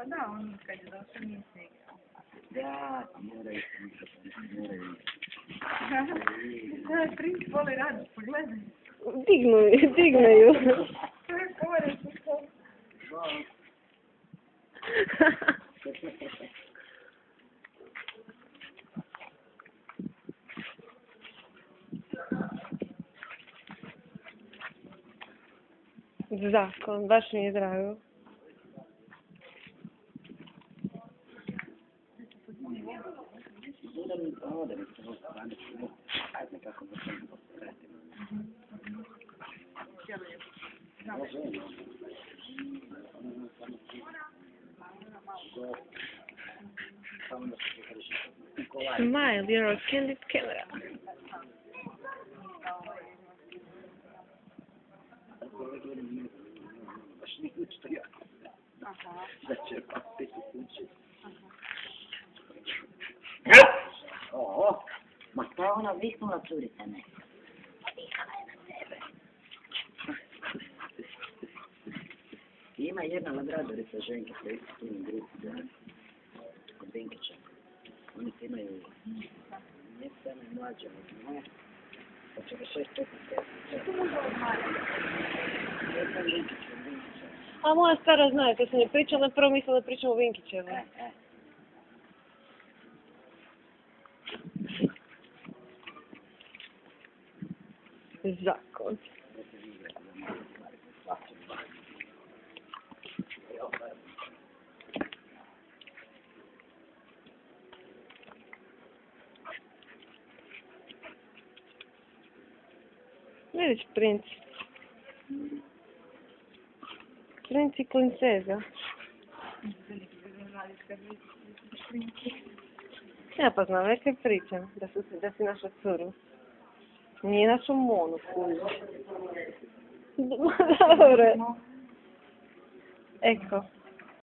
Pa da, on kad je došao nije se igrao. Da, moraju mikrofon. Da, princ voli raditi, pogledaj. Digneju. To je kore, to. Zakon, baš mi je drago. Ajde, kako da se vratimo. Smile, you're a candid camera. Baš nije što ja. Da će papiti kući. Ma to je ona viknula curica neka. Vikala je na tebe. Ima jedna labradorica ženke koja isto tu u grupu od Vinkića. Oni ti imaju ne same mlađe od moje. Pa će ga 6 četnika. Jedan Vinkić od Vinkića. A moja stara zna, to sam je pričala, prvo mislila da pričamo o Vinkićevu. Zakon. Vidiš, princ. Princ i princeza. Ja pa znam, već ti pričam da si naša curu. Nije našu Monu, kuži. Dobro. Eko.